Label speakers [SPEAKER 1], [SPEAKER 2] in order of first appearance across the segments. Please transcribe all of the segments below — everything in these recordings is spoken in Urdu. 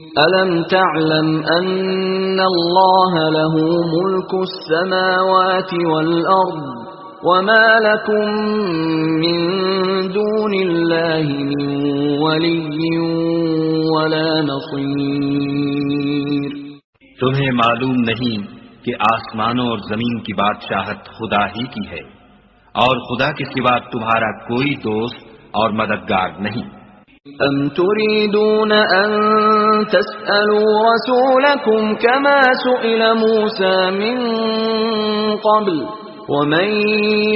[SPEAKER 1] أَلَمْ تَعْلَمْ أَنَّ اللَّهَ لَهُ مُلْكُ السَّمَاوَاتِ وَالْأَرْضِ وَمَا لَكُم مِّن دُونِ اللَّهِ مِن وَلِيٍّ وَلَا نَصِيرٍ۔
[SPEAKER 2] تمہیں معلوم نہیں کہ آسمانوں اور زمین کی بادشاہت خدا ہی کی ہے، اور خدا کے سوا تمہارا کوئی دوست اور مددگار نہیں۔
[SPEAKER 1] أَمْ تُرِيدُونَ أَن تَسْأَلُوا رَسُولَكُمْ كَمَا سُئِلَ مُوسَى مِن قَبْلُ وَمَن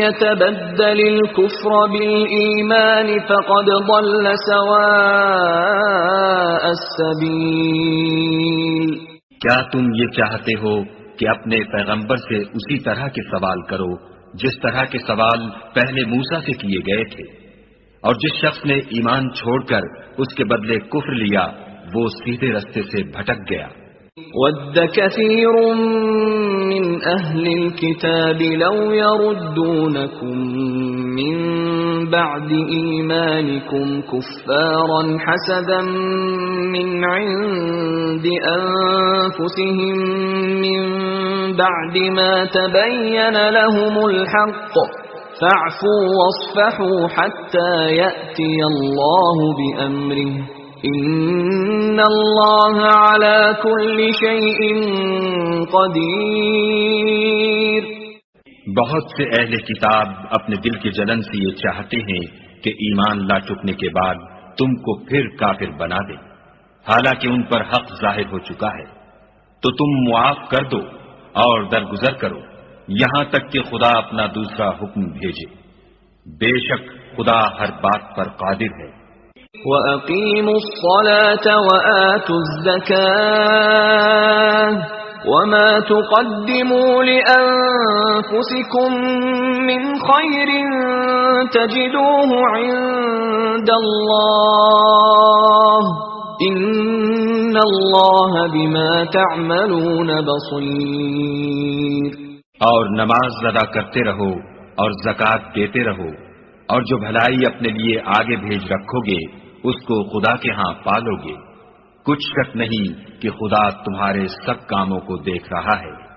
[SPEAKER 1] يَتَبَدَّلِ الْكُفْرَ بِالْإِيمَانِ فَقَدْ ضَلَّ سَوَاءَ السَّبِيلِ۔
[SPEAKER 2] کیا تم یہ چاہتے ہو کہ اپنے پیغمبر سے اسی طرح کے سوال کرو جس طرح کے سوال پہلے موسیٰ سے کیے گئے تھے؟ اور جس شخص نے ایمان چھوڑ کر اس کے بدلے کفر لیا وہ سیدھے رستے سے بھٹک گیا۔
[SPEAKER 1] وَدَّ كَثِيرٌ مِّنْ أَهْلِ الْكِتَابِ لَوْ يَرُدُّونَكُمْ مِّن بَعْدِ إِيمَانِكُمْ كُفَّارًا حَسَدًا مِّنْ عِندِ أَنفُسِهِم مِّن بَعْدِ مَا تَبَيَّنَ لَهُمُ الْحَقُّ فَاعْفُوا وَاصْفَحُوا حَتَّى يَأْتِيَ اللَّهُ بِأَمْرِهِ إِنَّ اللَّهَ عَلَى كُلِّ شَيْءٍ قَدِيرٌ۔
[SPEAKER 2] بہت سے اہل کتاب اپنے دل کے جلن سے یہ چاہتے ہیں کہ ایمان لا چکنے کے بعد تم کو پھر کافر بنا دیں، حالانکہ ان پر حق ظاہر ہو چکا ہے، تو تم معاف کر دو اور درگزر کرو یہاں تک کہ خدا اپنا دوسرا حکم بھیجے، بے شک خدا ہر بات پر قادر ہے۔
[SPEAKER 1] وَأَقِيمُوا الصَّلَاةَ وَآتُوا الزَّكَاةَ وَمَا تُقَدِّمُوا لِأَنفُسِكُم مِّنْ خَيْرٍ تَجِدُوهُ عِندَ اللَّهِ إِنَّ اللَّهَ بِمَا تَعْمَلُونَ بَصِيرٌ۔
[SPEAKER 2] اور نماز ادا کرتے رہو اور زکوٰۃ دیتے رہو، اور جو بھلائی اپنے لیے آگے بھیج رکھو گے اس کو خدا کے ہاں پالو گے، کچھ شک نہیں کہ خدا تمہارے سب کاموں کو دیکھ رہا ہے۔